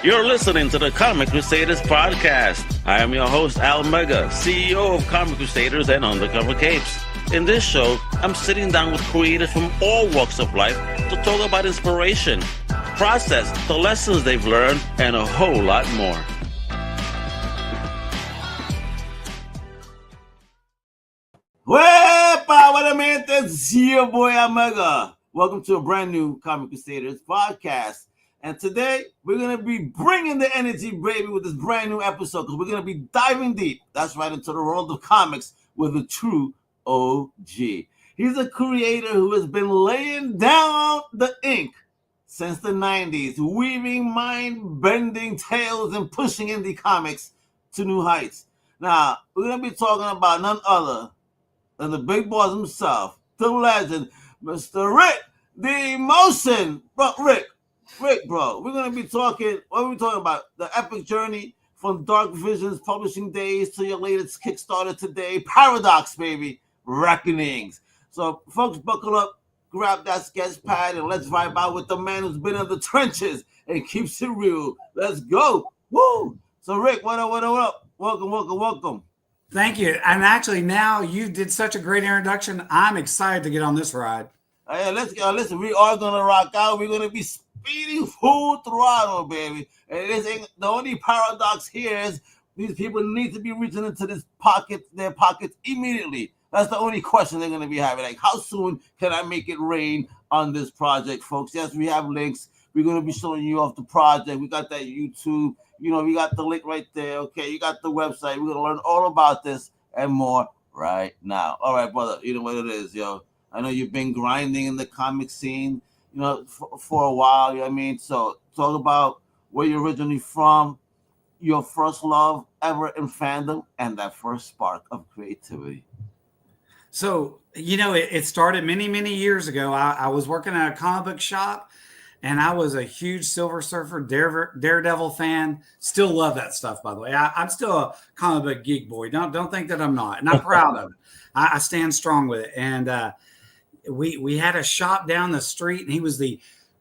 You're listening to the Comic Crusaders podcast. I am your host, Al Mega, CEO of Comic Crusaders and Undercover Capes. In this show, I'm sitting down with creators from all walks of life to talk about inspiration, process, the lessons they've learned, and a whole lot more. Wepa, what a man, that's your boy Omega. Welcome to a brand new Comic Crusaders podcast. And today, we're going to be bringing the energy, baby, with this brand new episode because we're going to be diving deep, that's right, into the world of comics with a true OG. He's a creator who has been laying down the ink since the 90s, weaving mind-bending tales and pushing indie comics to new heights. Now, we're going to be talking about none other than the big boss himself, the legend, Mr. Rick D Molchan. Rick, bro, we're going to be talking, what are we talking about? The epic journey from Dark Visions publishing days to your latest Kickstarter today. Paradox, baby. Reckonings. So, folks, buckle up, grab that sketch pad, and let's vibe out with the man who's been in the trenches and keeps it real. Let's go. Woo! So, Rick, what up? Welcome. Thank you. And actually, now you did such a great introduction. I'm excited to get on this ride. Hey, let's go. Listen, we are going to rock out. We're going to be speeding full throttle, baby. And this ain't the only paradox here is these people need to be reaching into their pockets immediately. That's the only question they're going to be having. Like, how soon can I make it rain on this project, folks? Yes, we have links. We're going to be showing you off the project. We got that YouTube. You know, we got the link right there. Okay, you got the website. We're going to learn all about this and more right now. All right, brother. You know what it is, yo. I know you've been grinding in the comic scene, you know, for a while. You know what I mean? So talk about where you're originally from, your first love ever in fandom, and that first spark of creativity. So, you know, it started many, many years ago. I was working at a comic book shop, and I was a huge Silver Surfer Daredevil fan. Still love that stuff, by the way. I'm still a comic book geek boy. Don't think that I'm not, and I'm proud of it. I stand strong with it. And we had a shop down the street, and he was the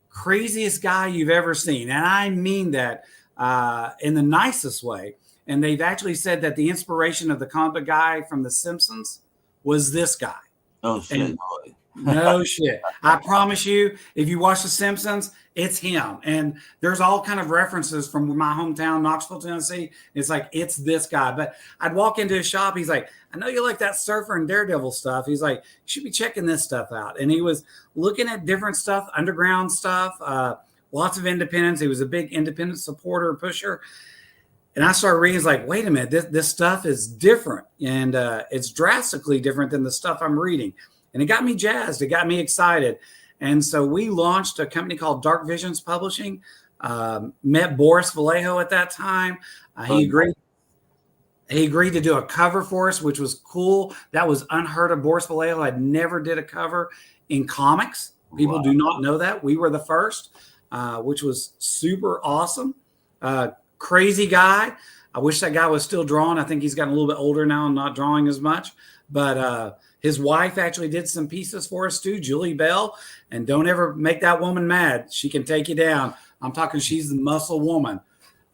craziest guy you've ever seen, and I mean that in the nicest way. And they've actually said that the inspiration of the comic book guy from The Simpsons was this guy. Oh shit! No shit. I promise you, if you watch The Simpsons, it's him. And there's all kind of references from my hometown, Knoxville, Tennessee. It's like, it's this guy. But I'd walk into his shop. He's like, I know you like that Surfer and Daredevil stuff. He's like, you should be checking this stuff out. And he was looking at different stuff, underground stuff, lots of independents. He was a big independent supporter, pusher. And I started reading, it's like, wait a minute, this stuff is different. And it's drastically different than the stuff I'm reading. And it got me jazzed. It got me excited. And so we launched a company called Dark Visions Publishing. Met Boris Vallejo at that time. He agreed to do a cover for us, which was cool. That was unheard of. Boris Vallejo had never did a cover in comics. People do not know that. We were the first, which was super awesome. Crazy guy. I wish that guy was still drawing. I think he's gotten a little bit older now and not drawing as much. But his wife actually did some pieces for us too, Julie Bell. And don't ever make that woman mad. She can take you down. I'm talking, she's the muscle woman.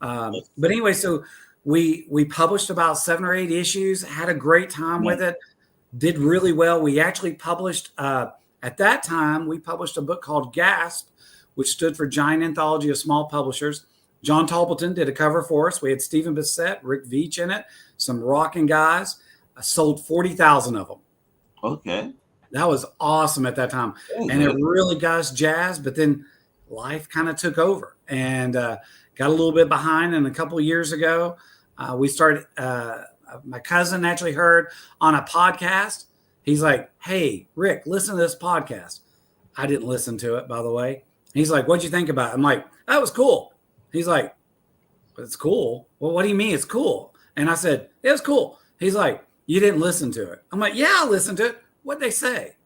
But anyway, so we published about 7 or 8 issues, had a great time with it, did really well. We actually published, at that time, we published a book called Gasp, which stood for Giant Anthology of Small Publishers. John Talbotton did a cover for us. We had Stephen Bissett, Rick Veach in it, some rocking guys. I sold 40,000 of them. Okay. That was awesome at that time. And it really got us jazzed, but then life kind of took over and got a little bit behind. And a couple of years ago, we started, my cousin actually heard on a podcast. He's like, hey, Rick, listen to this podcast. I didn't listen to it, by the way. He's like, what'd you think about it? I'm like, that was cool. He's like, but it's cool. Well, what do you mean it's cool? And I said, it was cool. He's like, you didn't listen to it. I'm like, yeah, I listened to it. What'd they say?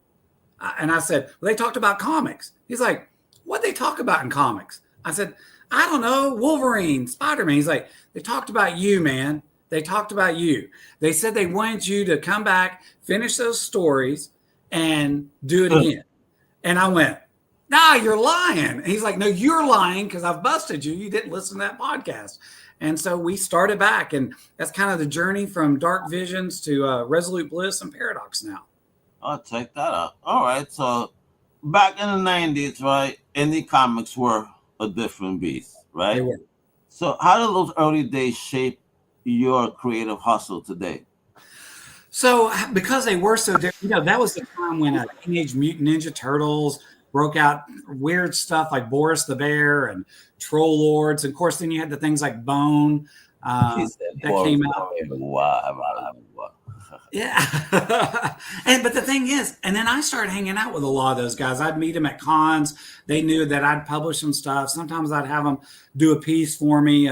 And I said, well, they talked about comics. He's like, what'd they talk about in comics? I said, I don't know, Wolverine, Spider-Man. He's like, they talked about you, man. They talked about you. They said they wanted you to come back, finish those stories, and do it again. And I went, nah, you're lying. And he's like, no, you're lying because I've busted you. You didn't listen to that podcast. And so we started back. And that's kind of the journey from Dark Visions to Resolute Bliss and Paradox now. I'll check that out. All right. So back in the 90s, right, indie comics were a different beast, right? They were. So how did those early days shape your creative hustle today? So because they were so different, that was the time when Teenage Mutant Ninja Turtles broke out, weird stuff like Boris the Bear and Troll Lords. And of course, then you had the things like Bone that came out. Yeah. But the thing is, and then I started hanging out with a lot of those guys. I'd meet them at cons. They knew that I'd publish some stuff. Sometimes I'd have them do a piece for me.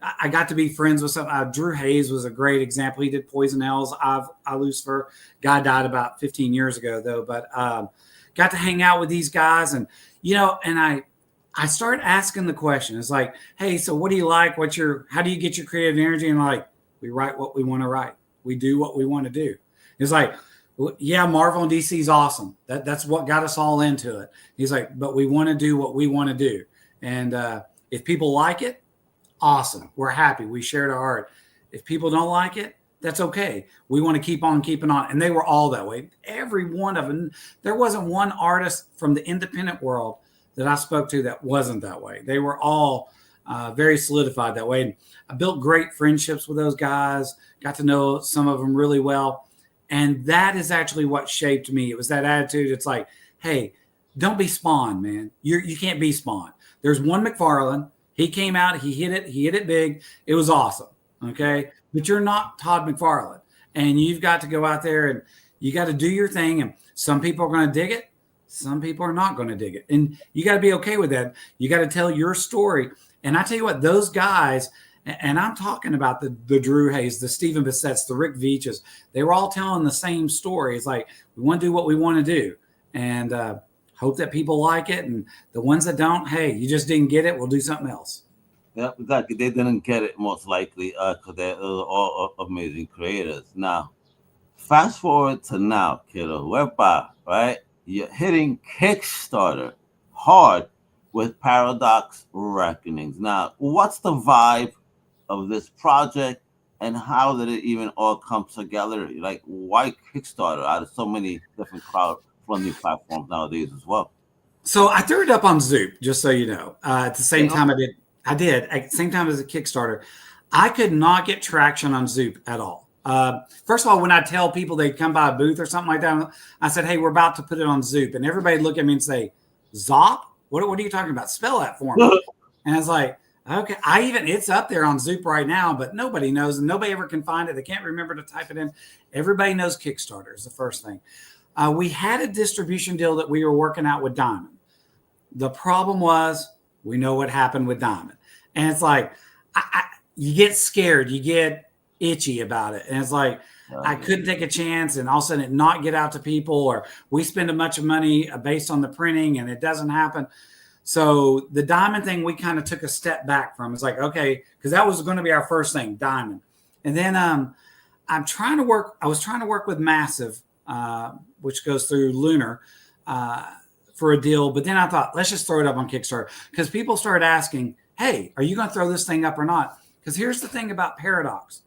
I got to be friends with some. Drew Hayes was a great example. He did Poison Hells. I Lucifer. Guy died about 15 years ago, though. But got to hang out with these guys. And, and I started asking the question. It's like, hey, so what do you like? How do you get your creative energy? And like, we write what we want to write. We do what we want to do. It's like, yeah, Marvel and DC is awesome. That's what got us all into it. He's like, but we want to do what we want to do. And if people like it, awesome. We're happy. We shared our art. If people don't like it, that's okay. We want to keep on keeping on. And they were all that way. Every one of them. There wasn't one artist from the independent world that I spoke to that wasn't that way. They were all very solidified that way. And I built great friendships with those guys, got to know some of them really well. And that is actually what shaped me. It was that attitude. It's like, hey, don't be Spawn, man. You can't be Spawn. There's one McFarlane. He came out, he hit it big. It was awesome. Okay. But you're not Todd McFarlane. And you've got to go out there and you got to do your thing. And some people are going to dig it. Some people are not going to dig it. And you got to be okay with that. You got to tell your story. And I tell you what, those guys, and I'm talking about the Drew Hayes, the Stephen Bissett's, the Rick Veitches, they were all telling the same story. It's like, we want to do what we want to do. And hope that people like it. And the ones that don't, hey, you just didn't get it. We'll do something else. Yeah, exactly. They didn't get it most likely because they're all amazing creators. Now, fast forward to now, kiddo. We're back, right? You're hitting Kickstarter hard with Paradox Reckonings. Now, what's the vibe of this project and how did it even all come together? Like, why Kickstarter out of so many different crowdfunding platforms nowadays as well? So I threw it up on Zoop, just so you know. At the same time at the same time as a Kickstarter. I could not get traction on Zoop at all. First of all, when I tell people they'd come by a booth or something like that, I said, hey, we're about to put it on Zoop. And everybody look at me and say, Zop? What are you talking about? Spell that for me. And it's like, okay, it's up there on Zoop right now, but nobody knows and nobody ever can find it. They can't remember to type it in. Everybody knows Kickstarter is the first thing. We had a distribution deal that we were working out with Diamond. The problem was, we know what happened with Diamond. And it's like, you get scared, you get itchy about it. And it's like, I couldn't take a chance and all of a sudden it not get out to people, or we spend a bunch of money based on the printing and it doesn't happen. So the Diamond thing, we kind of took a step back from. It's like, okay, because that was going to be our first thing, Diamond. And then I was trying to work with Massive, which goes through Lunar, for a deal. But then I thought, let's just throw it up on Kickstarter, because people started asking, hey, are you going to throw this thing up or not? Because here's the thing about Paradox.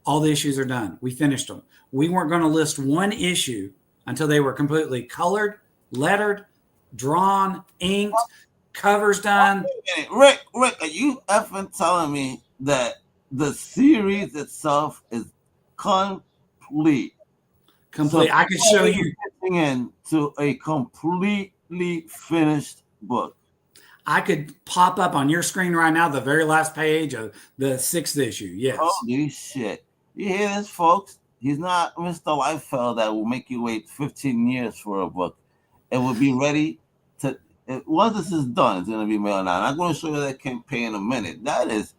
All the issues are done. We finished them. We weren't going to list one issue until they were completely colored, lettered, drawn, inked, covers done. Rick, are you effing telling me that the series itself is complete? Complete. So I could show you. Into a completely finished book. I could pop up on your screen right now the very last page of the 6th issue. Yes. Holy shit. You hear this, folks? He's not Mr. Liefeld that will make you wait 15 years for a book. It will be ready to, once this is done, it's going to be mailed out. I'm going to show you that campaign in a minute. That is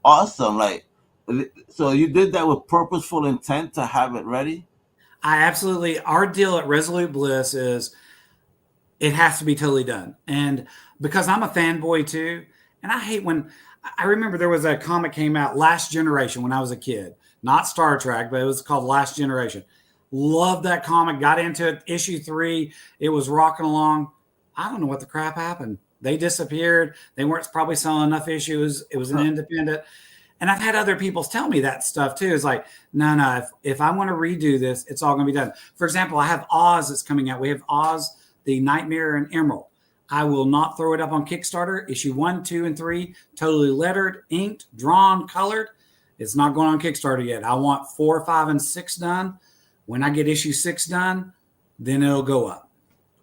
awesome. Like, so you did that with purposeful intent to have it ready? Our deal at Resolute Bliss is it has to be totally done. And because I'm a fanboy too, and I hate when, I remember there was a comic came out, Last Generation, when I was a kid. Not Star Trek, but it was called Last Generation. Loved that comic, got into it, issue 3. It was rocking along. I don't know what the crap happened. They disappeared. They weren't probably selling enough issues. It was an independent. And I've had other people tell me that stuff too. It's like, no, if I want to redo this, it's all going to be done. For example, I have Oz that's coming out. We have Oz, the Nightmare and Emerald. I will not throw it up on Kickstarter. Issue 1, 2, and 3, totally lettered, inked, drawn, colored. It's not going on Kickstarter yet. I want 4, 5, and 6 done. When I get issue 6 done, then it'll go up.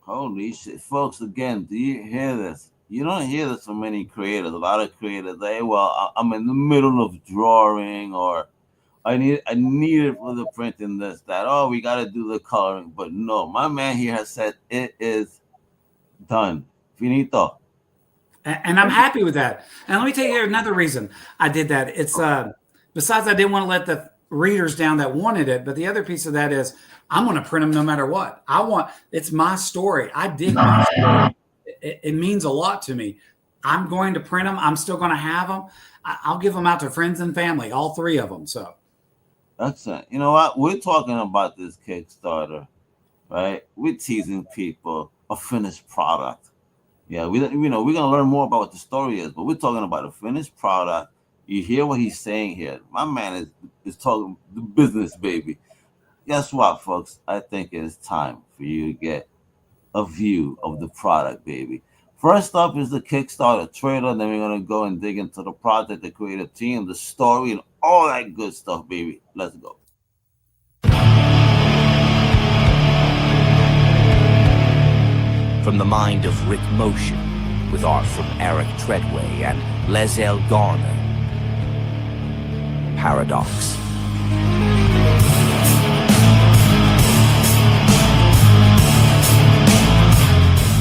Holy shit, folks! Again, do you hear this? You don't hear this from many creators. A lot of creators say, "Well, I'm in the middle of drawing, or I need it for the printing, this, that. Oh, we got to do the coloring." But no, my man here has said it is done. Finito. And I'm happy with that. And let me tell you another reason I did that. It's besides I didn't want to let the readers down that wanted it, but the other piece of that is I'm going to print them no matter what. It's my story. I dig my story. It means a lot to me. I'm going to print them. I'm still going to have them. I'll give them out to friends and family, all 3 of them. So that's it. You know what? We're talking about this Kickstarter, right? We're teasing people a finished product. Yeah, we're gonna learn more about what the story is, but we're talking about a finished product. You hear what he's saying here. My man is talking the business, baby. Guess what, folks? I think it is time for you to get a view of the product, baby. First up is the Kickstarter trailer. Then we're gonna go and dig into the project, the creative team, the story, and all that good stuff, baby. Let's go. From the mind of Rick Molchan, with art from Eric Treadway and Les L. Garner. Paradox.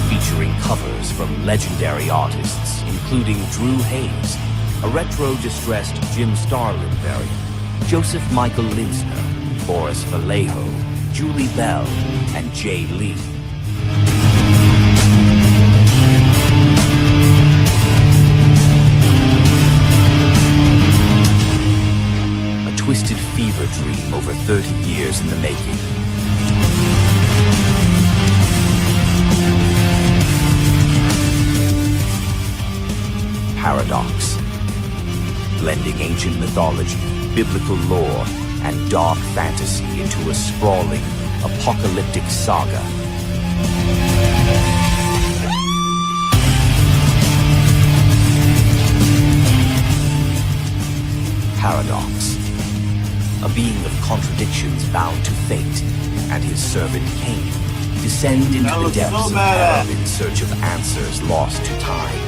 Featuring covers from legendary artists, including Drew Hayes, a retro-distressed Jim Starlin variant, Joseph Michael Linsner, Boris Vallejo, Julie Bell, and Jay Lee. Twisted fever dream over 30 years in the making. Paradox. Blending ancient mythology, biblical lore, and dark fantasy into a sprawling, apocalyptic saga. Paradox. A being of contradictions bound to fate, and his servant Cain descend into the depths of hell in search of answers lost to time.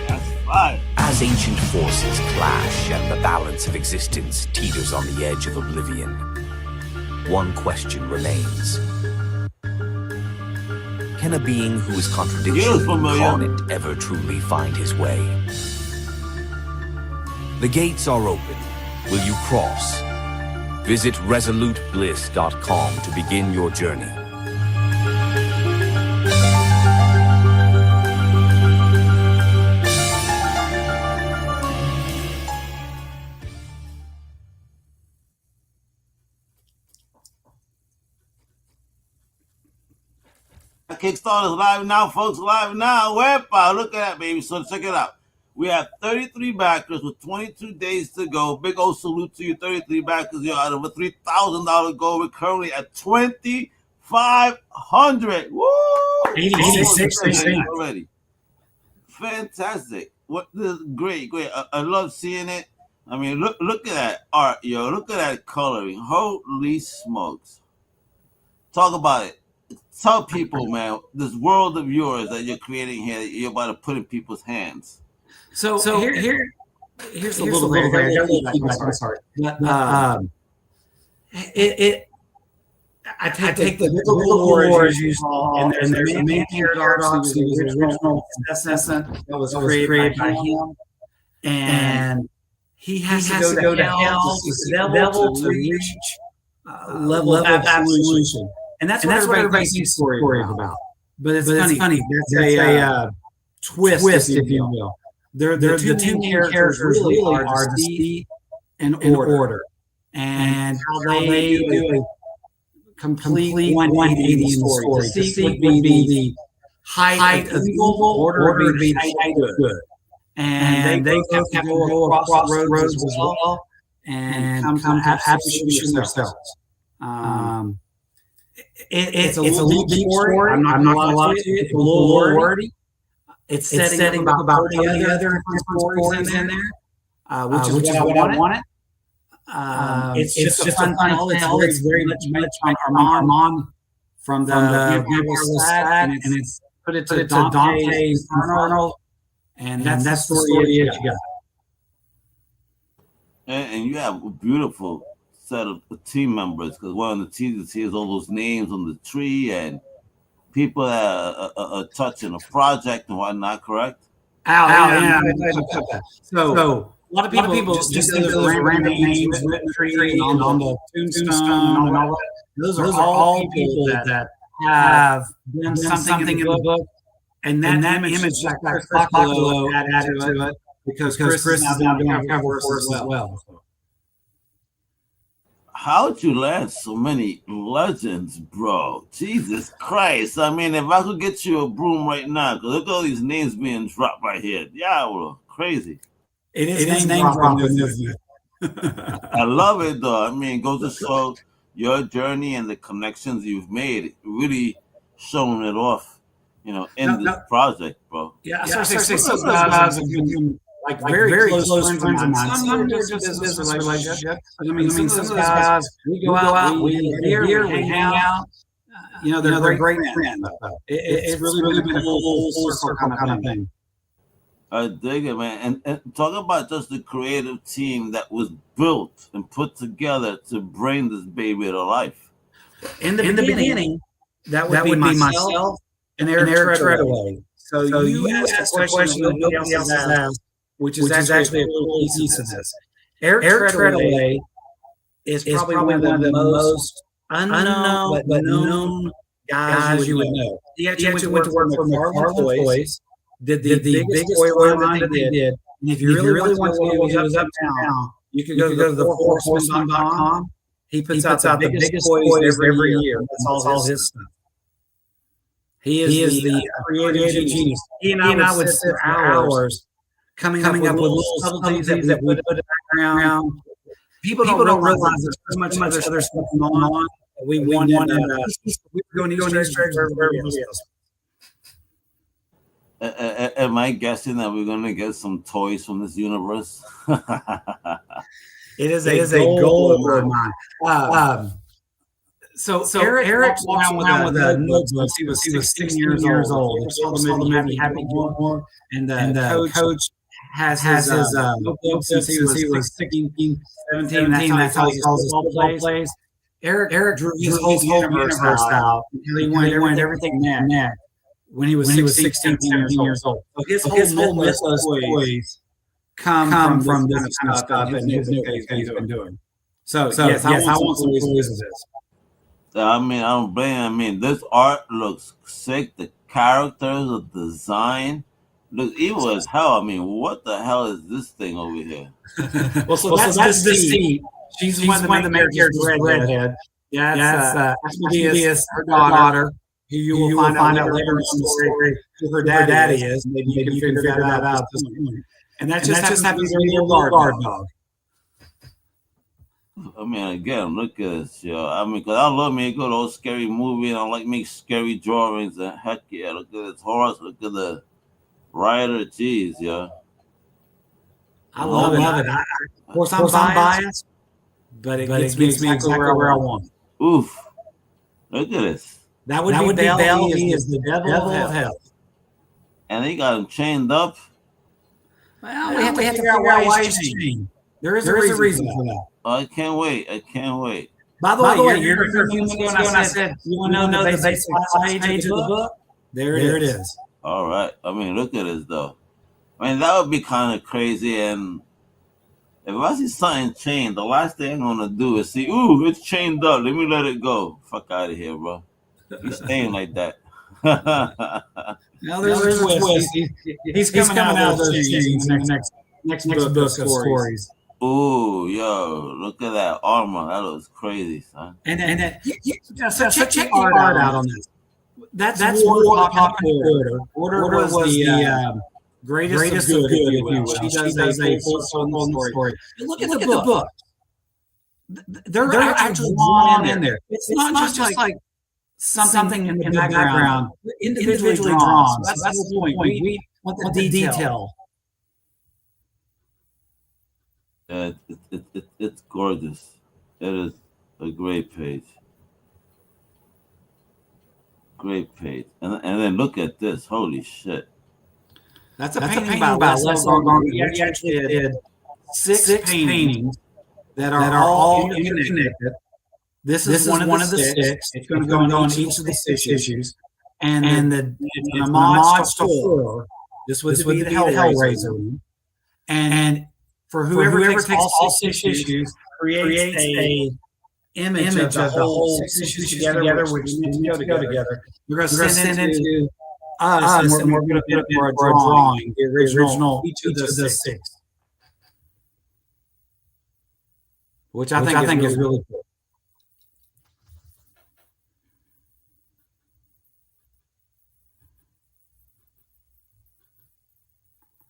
That's fine. As ancient forces clash and the balance of existence teeters on the edge of oblivion, one question remains. Can a being who is contradiction incarnate ever truly find his way? The gates are open. Will you cross? Visit resolutebliss.com to begin your journey. Kickstarter is live now, folks. Live now. Wepa, look at that, baby. So check it out. We have 33 backers with 22 days to go. Big old salute to you, 33 backers. You're out of a $3,000 goal. We're currently at $2,500. Woo! 86% already. Fantastic. What this is great. I love seeing it. I mean, look at that art, yo. Look at that coloring. Holy smokes. Talk about it. Tell people, man, this world of yours that you're creating here, that you're about to put in people's hands. So here's a little bit. I take the biblical lore as you saw, and there's a main paradox, the original essence that was created by him, and he has to go to hell to the devil to reach level of absolution. And that's what everybody sees story about. But it's funny. There's a twist, if you will. The two main characters really are deceit and order. and how they do a complete 180 in the story. Deceit would be the height of evil, order would be the height of good. And they have to go across the roads as well and come to absolution themselves. It's a little deep story. I'm not going to lie to you. It's a little wordy. It's setting up about 30 other stories in there, which is what I wanted. It's just a fun tale. It's very much our mom from the side, and it's put it to Dante's Inferno, and that's the story you got. And you have a beautiful set of team members, because one of the teasers here is all those names on the tree and people that are touching a project and whatnot, correct? Yeah. So a lot of people just think those random names written tree on the tombstone and all that. Those are all people that have done something in the book, and that image like Chris Locklow added to it because Chris is now doing a cover for us as well. How'd you land so many legends, bro? Jesus Christ. I mean, if I could get you a broom right now, because look at all these names being dropped right here. Yeah, well, crazy. It is name dropping. I love it, though. I mean, it goes to show your journey and the connections you've made, really showing it off, in this project, bro. Yeah, I say some guys have been like very close friends of mine. Some are just business relationships. I mean, some of those guys, we go out, we eat beer, we hang out. They're great friends. It's really been a full circle kind of thing. I dig it, man. And talk about just the creative team that was built and put together to bring this baby to life. In the beginning, that would be myself and Eric Treadaway. So you asked a question that nobody else has asked, which is actually a cool piece of this. Eric Treadaway is probably one of the most unknown but known guys you would know. He actually went to work for McFarlane Toys, did the biggest toy line that they did. And if you really want to know what was up now, you could go to the forhorseman.com. He puts out the biggest toys every year. That's all his stuff. He is the creative genius. He and I would sit for hours coming up with little subtleties that we put in the background. People don't realize there's so much other stuff going on. We wanted we're going Easter eggs for everybody else. Am I guessing that we're going to get some toys from this universe? It is a goal of mine. So Eric walks around with a notebook. He was 16 years old. He saw the movie Happy Gilmore, and the coach has his notebook since he was 16, 17. That's how he calls his football plays. Eric drew his whole universe out until he wanted everything net when he was 16, 17 years old. So his whole mythos toys come from this kind of stuff and his new things he's been doing. So yes, I want some toys of this. I mean, I don't blame. I mean, this art looks sick. The characters, the design looks evil as hell. I mean, what the hell is this thing over here? So that's Deceit. She's one of the main characters, redhead. Yeah, that's Asmodeus, her daughter, who you will find out later in the story who her daddy is. Maybe you can figure that out at this point. And that just happens to be a little guard dog. I mean, again, look at this, yo. I mean, because I love me a good old scary movie, and I like make scary drawings, and heck yeah, look at this horse, look at the rider, jeez, yo. I love it. Of course, I'm biased, but it gets me exactly where I want. Oof. Look at this. That would be Bell. He is the devil of hell. And they got him chained up. Well, we have to figure out why he's chained. There is a reason for that. I can't wait. By the way, you're a few minutes ago and I said, you want to know the basic page of the book? There it is. All right. I mean, look at this, though. I mean, that would be kind of crazy. And if I see something chained, the last thing I'm going to do is see, ooh, it's chained up. Let me let it go. Fuck out of here, bro. He's staying like that. Now there's a twist. He's coming out of those chains in the next book of stories. Oh, yo, look at that armor. That looks crazy, son. And so check the art out on this. That's War Order. Order was the greatest of good, if you will. She does a full circle story. Look at the book. They're actually drawn in there. It's not just like something in the background. Individually drawn. So that's the point. We want the detail. It's gorgeous. It is a great page. Great page. And then look at this. Holy shit. That's a painting by Les Argonne. He actually did six paintings that are all interconnected. This is one of the six. It's going to go on each of the six issues. And it's an homage to Thor. This would be the Hellraiser. And for whoever takes all six issues, creates a image of the whole six issues together, which need to go together. We're going to send it to us, and we're going to put it for a drawing, the original, each of the six. Which I think is really cool.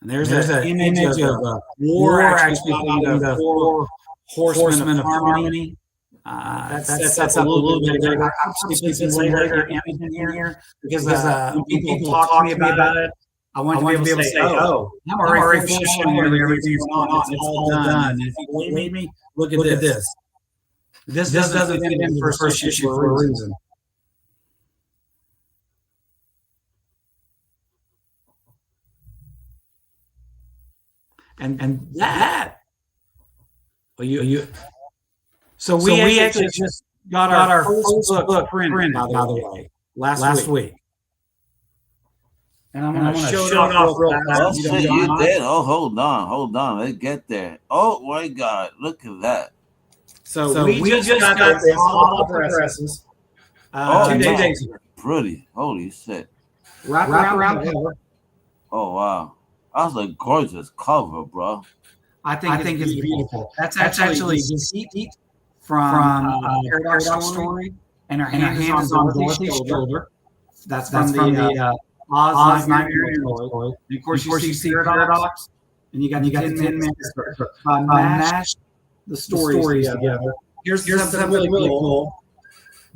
And there's an image of war actually being the four horsemen of harmony. That sets up a little bit later. I'll actually put some later image in here because when people talk to me about it, I want to be able to say, oh, I'm already showing you everything's going on. It's all done. If you believe me, look at this. This doesn't fit in the first issue for a reason. And that, well, so we actually just got our first book printed, by the way, last week. And I'm going to show it off real fast. You did. Oh, hold on. Let's get there. Oh my God, look at that. So we just got this all off the presses 2 days ago. Pretty. Holy shit. Wrap around the cover. Oh wow. That's a gorgeous cover, bro. I think it's beautiful. That's actually Deceit from Paradox Story, and her hand is on Dorothy's shoulder. That's from the Oz Nightmare Toy. And of course, you see Paradox, and you got the 10 minutes mash the stories together. Here's something really cool.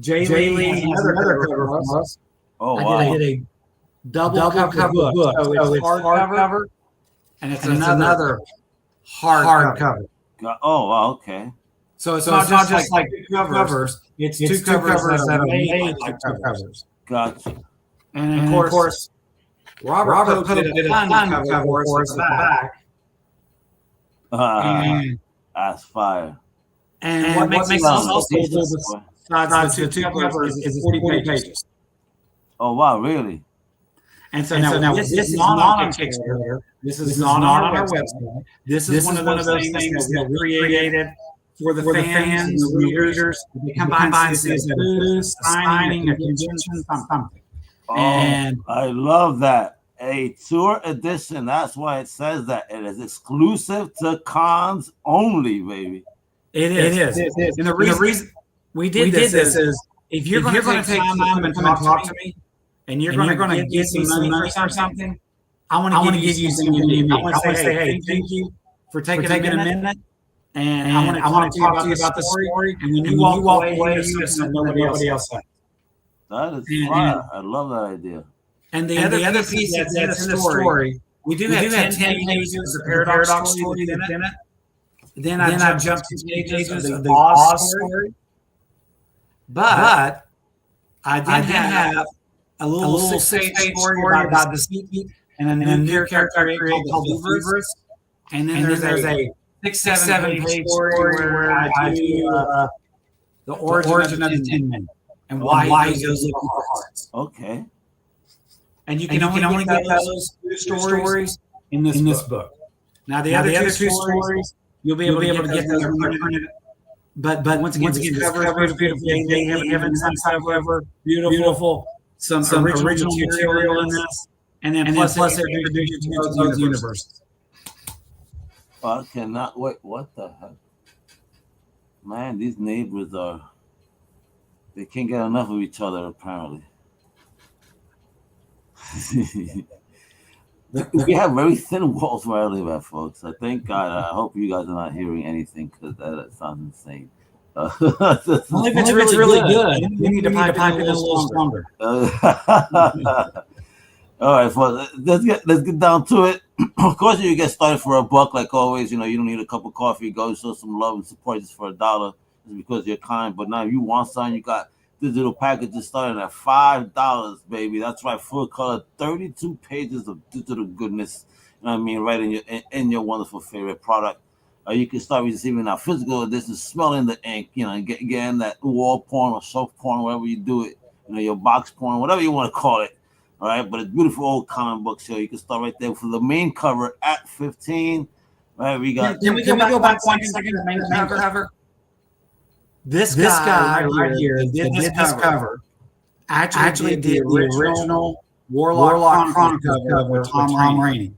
Jay Lee has another cover for us. Oh wow! I did a double cover book. So it's hardcover, and it's another hardcover. Oh wow! Okay. So it's not just like two covers. It's two covers that are made like two covers. Gotcha. And of course, Robert did a fun cover for us at the back. That's fire. And what makes it also cool besides the two covers is 40 pages. Oh wow! Really? And so now this is not on Kickstarter. This is not on our website. This is one of those things that we created for the fans and the readers. They come by and see us at a booth, signing, a convention, something. Oh, and I love that. A tour edition. That's why it says that. It is exclusive to cons only, baby. It is. And the reason we did this is if you're going to take time and come and talk to me, and you're going to give me some money for something, I want to give you some unique. I want to say, hey, thank you for taking a minute. And I want to talk to you about the story. And when you walk away, you have something nobody else has. That is fire. I love that idea. And the other piece that's in the story, we do have 10 pages of the Paradox story in it. Then I jumped to pages of the Oz story. But I did have a little 6-page story about Deceit and a new character created called the Fevers. And then there's a 6-7 page story where I do the origin of the Tin Men and why he goes looking for hearts. Okay. And you can only get those two stories in this book. Now the other two stories, you'll be able to get those printed. But once again, cover is beautiful. They have some cover, beautiful, some original material in this, and then plus they introduce you to those universes. I cannot wait. What the heck? Man, these neighbors they can't get enough of each other, apparently. We have very thin walls where I live at, folks. I thank God. I hope you guys are not hearing anything because that sounds insane. Only if it's really good. We need to pipe it a little stronger. All right, folks. Let's get down to it. Of course, you get started for $1, like always. You know, you don't need a cup of coffee. Go show some love and support just for $1. It's because you're kind. But now, if you want something, you got digital packages starting at $5, baby. That's right, full color, 32 pages of digital goodness. You know what I mean? Right in your wonderful favorite product. You can start receiving our physical edition, smelling the ink. You know, getting that wall porn or soft porn, whatever you do it. You know, your box porn, whatever you want to call it. All right, but it's beautiful old comic book show. You can start right there for the main cover at $15. Right, we got. Can we go back 1 second? The main cover. This guy right here did this cover. Actually did the original Warlock Chronicles cover with Tom Rainey.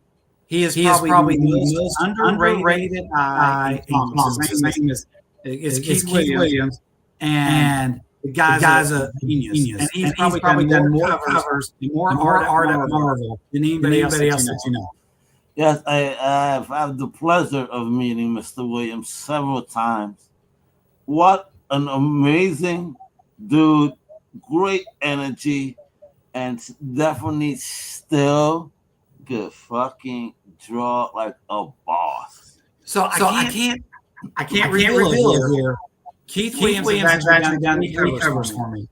He is probably the most underrated guy in comics. His name is Keith Williams, and the guy's a genius. And he's probably done more covers, more art at Marvel than anybody else that you know. Yes, I have the pleasure of meeting Mr. Williams several times. What an amazing dude, great energy, and definitely still could fucking draw like a boss. So I can't reveal it here. Keith Williams has actually done 3 covers for me.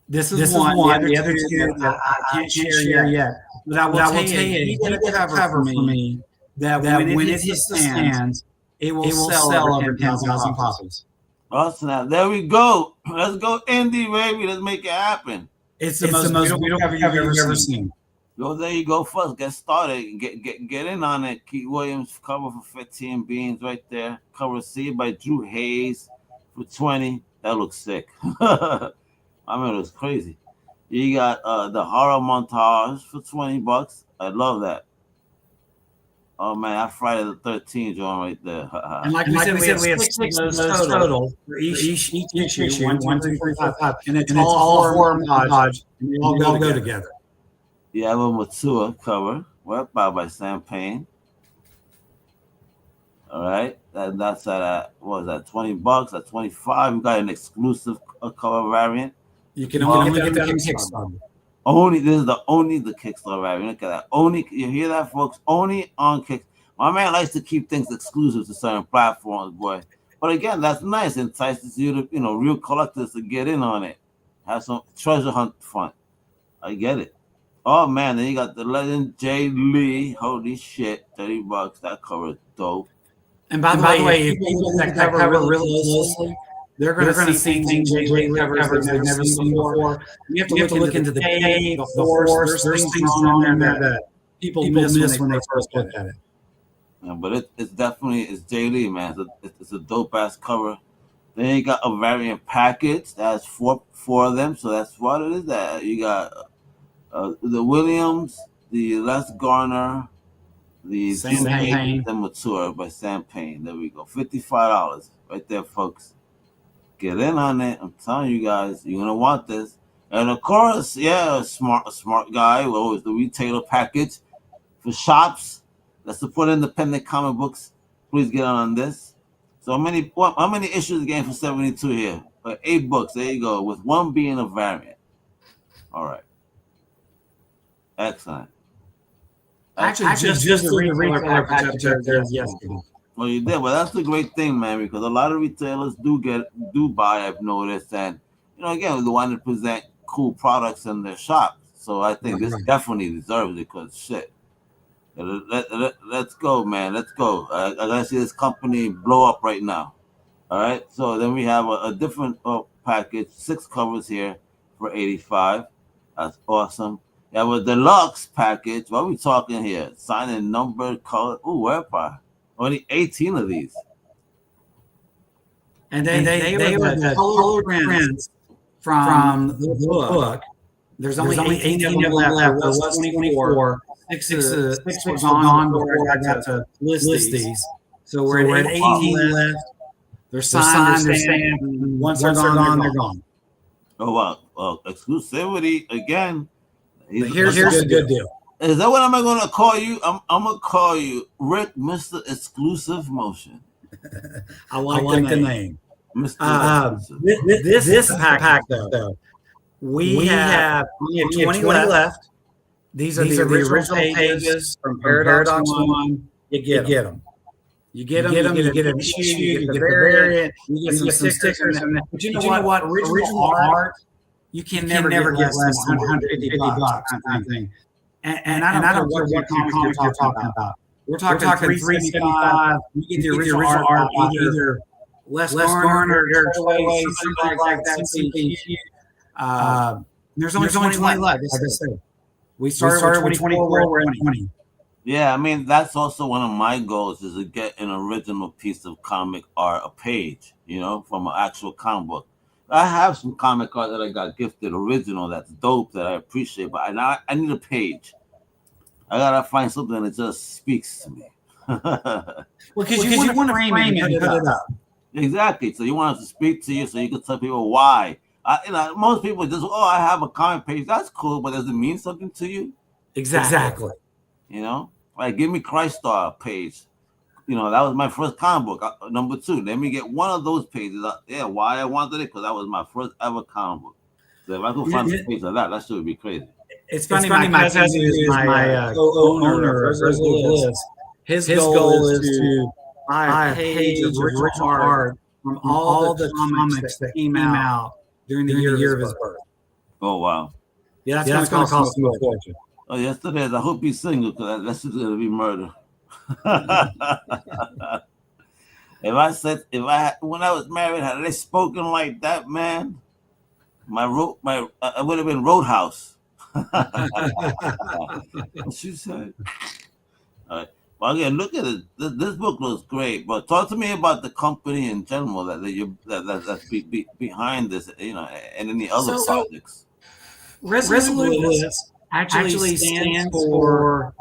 This is one. The other 2 that I can't share yet. But I will tell you, he did a cover for me that when it hits the stands, it will sell over 10,000 copies. Awesome. Now, there we go. Let's go indie, baby. Let's make it happen. It's the most beautiful cover you've ever seen. Well, there you go. First, get started. Get in on it. Keith Williams cover for 15 beans right there. Cover C by Drew Hayes for 20. That looks sick. I mean, it was crazy. You got the horror montage for $20. I love that. Oh man, that Friday the 13th joint right there. And like we said, we have 6 of those total for each issue. 1, 2, 3, 4, 5. And it's all a horror montage. And they all go together. You have a Matua cover, worked by Sam Payne. All right, that's at what was that? $20 at 25. You got an exclusive cover variant. You can only get that on Kickstarter. This is the Kickstarter variant. Look at that. Only, you hear that, folks? Only on Kickstarter. My man likes to keep things exclusive to certain platforms, boy. But again, that's nice. It entices you to, real collectors to get in on it. Have some treasure hunt fun. I get it. Oh man, then you got the legend Jay Lee. Holy shit, $30. That cover is dope. And by the way, if you look at that cover really closely, they're going to see things Jay Lee covers that they've never seen before. You have to look into the page, the force. There's things on there that people miss when they first look at it. Yeah, but it's definitely Jay Lee, man. It's a dope ass cover. Then you got a variant package that's four of them, so that's what it is. That you got the Williams, the Les Garner, the Sam Payne, the Mature by Sam Payne. There we go, $55 right there, folks. Get in on it. I'm telling you guys, you're gonna want this. And of course, a smart guy. Always the retailer package for shops that support independent comic books. Please get on this. So how many issues again for 72 here? 8 books. There you go, with 1 being a variant. All right. Excellent. Actually, just the retailer package yesterday. Well, you did. Well, that's the great thing, man, because a lot of retailers do buy, I've noticed, and again, they want to present cool products in their shops. So I think this definitely deserves it, because shit. Let's go, man. Let's go. I gotta see this company blow up right now. All right. So then we have a different package, 6 covers here for $85. That's awesome. You have a deluxe package. What are we talking here? Signed and numbered, color. Ooh, whereby? Only 18 of these. And they were the color prints from the book. There's only 18 of them left. There was 24. Six were gone before I got to list these. So we're at 18 left. They're signed, they're stamped. Once they're gone, they're gone. Oh, wow. Well, exclusivity again. Here's a good deal. Is that what am I going to call you? I'm going to call you Rick, Mr. Exclusive Motion. I like the name. Mr. This pack, though, we have 20 left. These are the original pages from Paradox 1. You get them. You get an issue, you get the variant, you get some stickers. But you know what? Original art, you can never get less than $150, I think. And I don't care what comic you're talking about. We're talking $375. You get the original art, either Les Garner or something like that. There's only 20 left. Like I said, we started with 24. We're at 20. Yeah, I mean, that's also one of my goals is to get an original piece of comic art, a page, from an actual comic book. I have some comic art that I got gifted original that's dope that I appreciate, but I need a page. I got to find something that just speaks to me. Well, because you want to frame it and put it up. Exactly. So you want it to speak to you so you can tell people why. Most people just, I have a comic page. That's cool, but does it mean something to you? Exactly. Like give me Christ Star page. That was my first comic book. Number 2. Let me get one of those pages. Why I wanted it? Because that was my first ever comic book. So if I could find a page of that shit would be crazy. It's funny. My cousin is my co-owner of Resolute Bliss. His goal is to buy a page of original art from all the comics that came out during the year of his birth. Oh wow! Yeah, that's going to cost him a fortune. Oh, yes, it is. I hope he's single because that's just going to be murder. When I was married, had they spoken like that, man, I would have been Roadhouse. What she said. All right. Well, again, look at it. This book looks great, but talk to me about the company in general that's behind this, and any other projects. Resolute Bliss actually stands for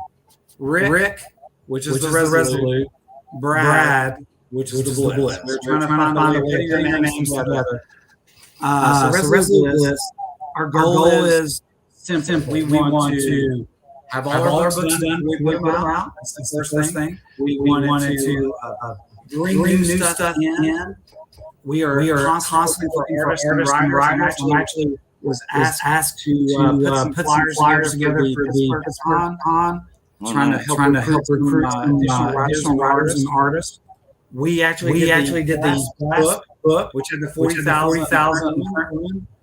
Rick, which is the Resolute, Brad, which is the Bliss. We're trying to find a way to get your names together. So Resolute Bliss, our goal is simply we want to have all our books done. We put them out. That's the first thing. We wanted to bring new stuff in. We are constantly for artists and writers. I actually was asked to put some flyers together for the con, trying to help recruit additional writers and artists. We actually did the book, which had the 40,000.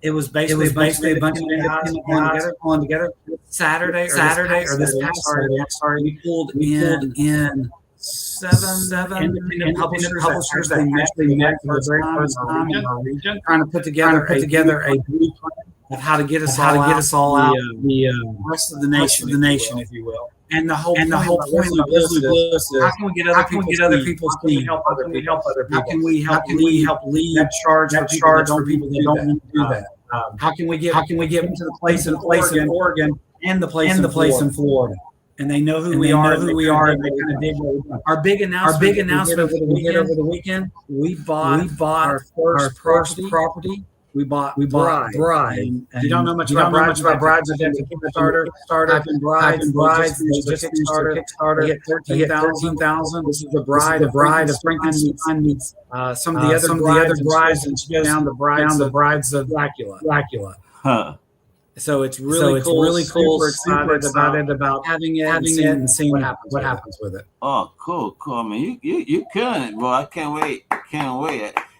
It was basically a bunch of independent guys pulling together. Saturday or this past Saturday, we pulled in seven independent publishers that actually met for the very first time in our region, trying to put together a blueprint of how to get us all out the rest of the nation, if you will. And the whole point of this is how can we get other people's team? How can we help other people? How can we help lead that charge for people that don't want to do that? How can we get into the place in Oregon and the place in Florida? And they know who we are, and they kind of dig our big announcement over the weekend. We bought our first property. We bought Bride. And you don't know much about Brides. If it's a Kickstarter, type in Brides. They just Kickstarter. Get 13,000. This is the Bride of Frankenstein meets some of the other brides, and she goes down the brides of Dracula. Huh. So it's really cool. Super excited about having it and seeing what happens with it. Oh, cool. I mean, you killing it, bro. I can't wait.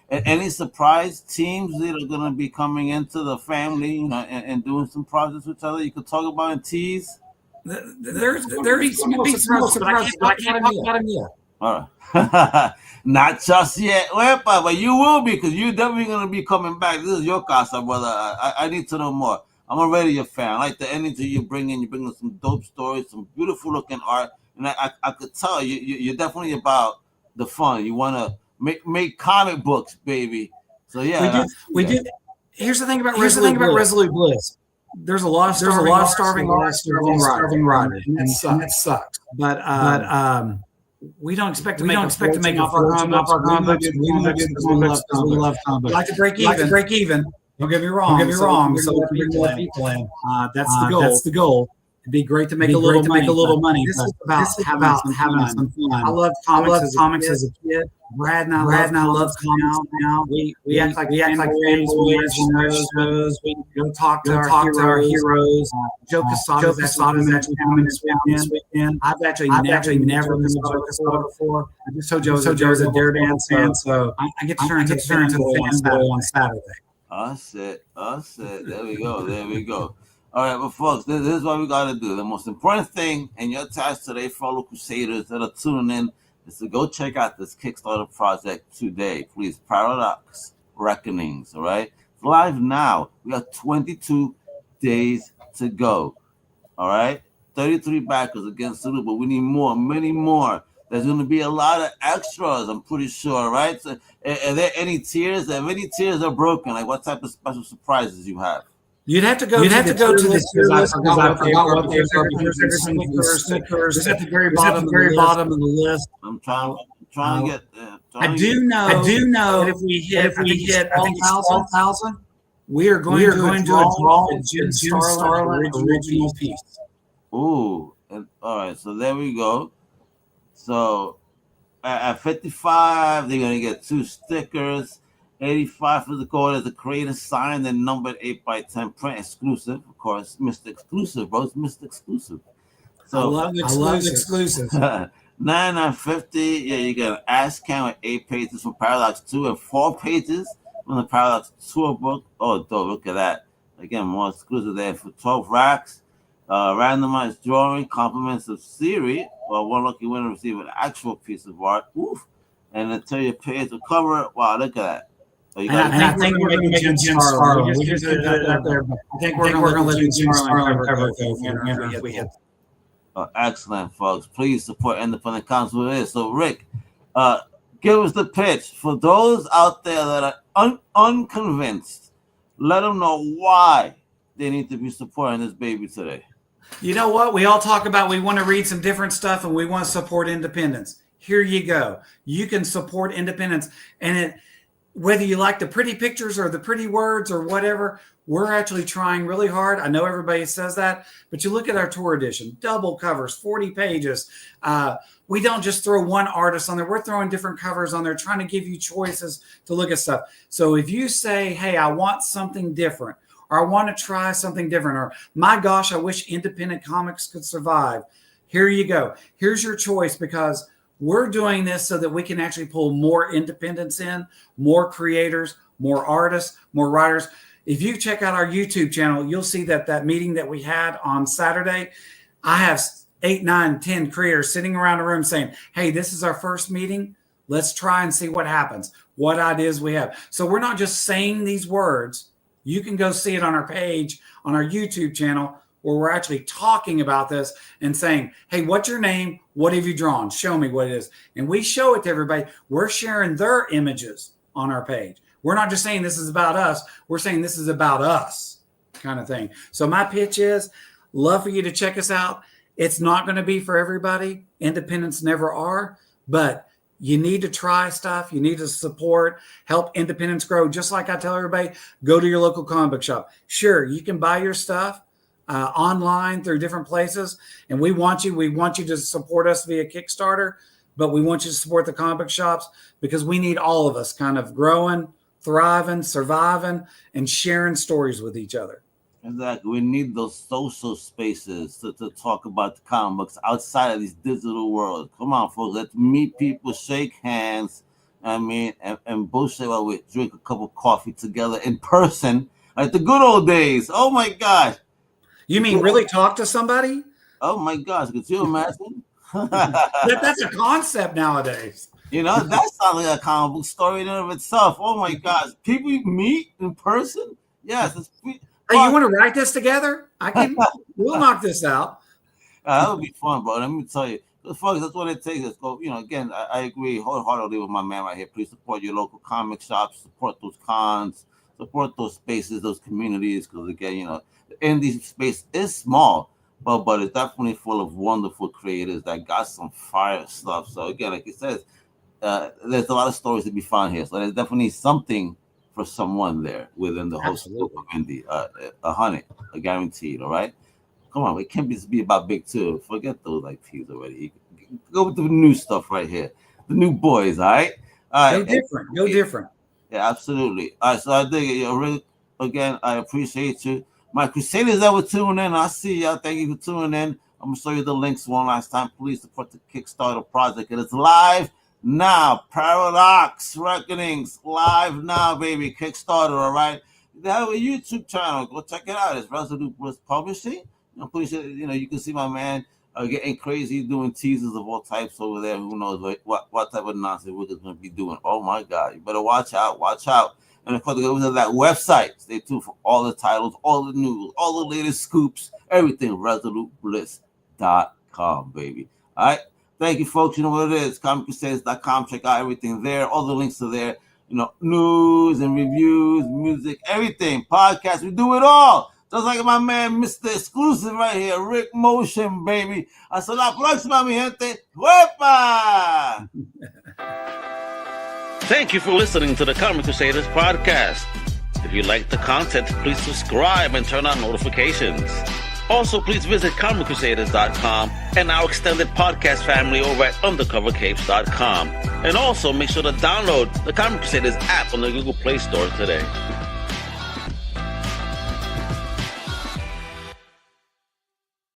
And any surprise teams that are going to be coming into the family, and doing some projects with each other you could talk about and tease? There's some surprises, but I can't talk about them yet. All right. Not just yet. But you will be, because you're definitely going to be coming back. This is your casa, brother. I need to know more. I'm already a fan. I like the energy you bring in. You bring in some dope stories, some beautiful looking art. And I could tell you're definitely about the fun. You want to make comic books, baby. So yeah, we did. Here's the thing about Resolute Bliss. There's a lot of starving artists, starving writers, and that sucks. But We don't expect to We make don't a expect to make fortune a fortune off our comic books. We love comic books. We love comic We books. like to break We like to even. break even. Don't get me wrong. Don't get me wrong. So we we can bring bring more more people in. That's the goal. That's the goal. It'd be great to make It'd a be little great to money. make a little money. This is but about having some fun. I love I love comics comics as a kid. Brad and I love comics now. We act like fanboys when we watch shows. We go talk to our heroes. Joe Quesada's actually coming this weekend. I've actually never met Joe Quesada before. I just told Joe Joe's a Daredevil fan, so I get to turn to the fanboy on Saturday. Us it. There we go. All right, but folks, this is what we got to do. The most important thing in your task today, fellow Crusaders that are tuning in, is to go check out this Kickstarter project today. Please, Paradox Reckonings, all right? It's live now. We have 22 days to go, all right? 33 backers against Sulu, but we need more, many more. There's going to be a lot of extras, I'm pretty sure, right? So, are there any tiers? If any tiers are broken, like what type of special surprises you have? You'd have to go to the tier list because I forgot what they are. There's stickers at the very bottom of the list. I'm trying to get there. I do know that if we hit, I think it's 12,000, we are going to draw a Jim Starlin original piece. Ooh, all right. So there we go. So at 55, they're gonna get 2 stickers. 85 for the code as a creator signed and numbered 8x10 print exclusive. Of course, Mr. Exclusive, bro. It's Mr. Exclusive. So I love exclusive. 99.50. Yeah, you get an ass can with 8 pages from Paradox 2 and 4 pages from the Paradox Tour book. Oh, dope! Look at that. Again, more exclusive there for 12 racks. Randomized drawing, compliments of series. Well, one lucky winner receive an actual piece of art. Oof! And until your page will cover it. Wow, look at that. So I think we're going to make Jim Starlin. We just did that up there. I think we're going to let Jim Starlin cover it if we hit. Excellent, folks. Please support independent comics with this. So, Rick, give us the pitch for those out there that are unconvinced. Let them know why they need to be supporting this baby today. You know what? We all talk about we want to read some different stuff and we want to support independence. Here you go. You can support independence, and whether you like the pretty pictures or the pretty words or whatever, we're actually trying really hard. I know everybody says that, but you look at our tour edition, double covers, 40 pages. We don't just throw one artist on there. We're throwing different covers on there, trying to give you choices to look at stuff. So if you say, hey, I want something different, or I want to try something different, or my gosh, I wish independent comics could survive, here you go. Here's your choice, because we're doing this so that we can actually pull more independents in, more creators, more artists, more writers. If you check out our YouTube channel, you'll see that meeting that we had on Saturday, I have 8, 9, 10 creators sitting around a room saying, hey, this is our first meeting. Let's try and see what happens, what ideas we have. So we're not just saying these words. You can go see it on our page, on our YouTube channel, where we're actually talking about this and saying, hey, what's your name? What have you drawn? Show me what it is. And we show it to everybody. We're sharing their images on our page. We're not just saying this is about us. We're saying this is about us, kind of thing. So my pitch is, love for you to check us out. It's not going to be for everybody. Independents never are, but you need to try stuff. You need to support, help independents grow. Just like I tell everybody, go to your local comic book shop. Sure, you can buy your stuff online through different places, and we want you to support us via Kickstarter, but we want you to support the comic book shops, because we need all of us kind of growing, thriving, surviving, and sharing stories with each other. Exactly. We need those social spaces to talk about the comic books outside of these digital worlds. Come on, folks. Let's meet people, shake hands, and bullshit while we drink a cup of coffee together in person, like the good old days. Oh my God. You mean really talk to somebody? Oh my gosh, could you imagine? That's a concept nowadays. You know, that sounds like a comic book story in and of itself. Oh my gosh. People you meet in person? Yes. Hey, you want to write this together? We'll knock this out. That would be fun, bro. Let me tell you. Folks, that's what it takes. Let's go. You know, again, I agree wholeheartedly with my man right here. Please support your local comic shops, support those cons, support those spaces, those communities, because again, you know, the indie space is small, but it's definitely full of wonderful creators that got some fire stuff. So again, like it says, there's a lot of stories to be found here. So there's definitely something for someone there within the whole scope of indie. 100, guaranteed. All right. Come on, it can't just be about big two. Forget those like teas already. Go with the new stuff right here. The new boys, all right? Go different. Go different. Yeah, absolutely. All right, so I dig it. Really, again, I appreciate you. My Crusaders that were tuning in, I see y'all. Thank you for tuning in. I'm going to show you the links one last time. Please support the Kickstarter project. It is live now. Paradox Reckonings, live now, baby. Kickstarter, all right? They have a YouTube channel. Go check it out. It's Resolute Bliss Publishing. I'm pretty sure, you can see my man getting crazy, doing teasers of all types over there. Who knows what type of nonsense we're just going to be doing. Oh, my God. You better watch out. Watch out. And, of course, go to that website. Stay tuned for all the titles, all the news, all the latest scoops, everything. ResoluteBliss.com, baby. All right? Thank you, folks. You know what it is. comiccrusaders.com. Check out everything there. All the links are there. News and reviews, music, everything. Podcasts. We do it all. Just like my man, Mr. Exclusive right here, Rick Molchan, baby. Hasta la próxima, mi gente. ¡Huepa! Thank you for listening to the Comic Crusaders podcast. If you like the content, please subscribe and turn on notifications. Also, please visit comiccrusaders.com and our extended podcast family over at undercovercapes.com. And also, make sure to download the Comic Crusaders app on the Google Play Store today.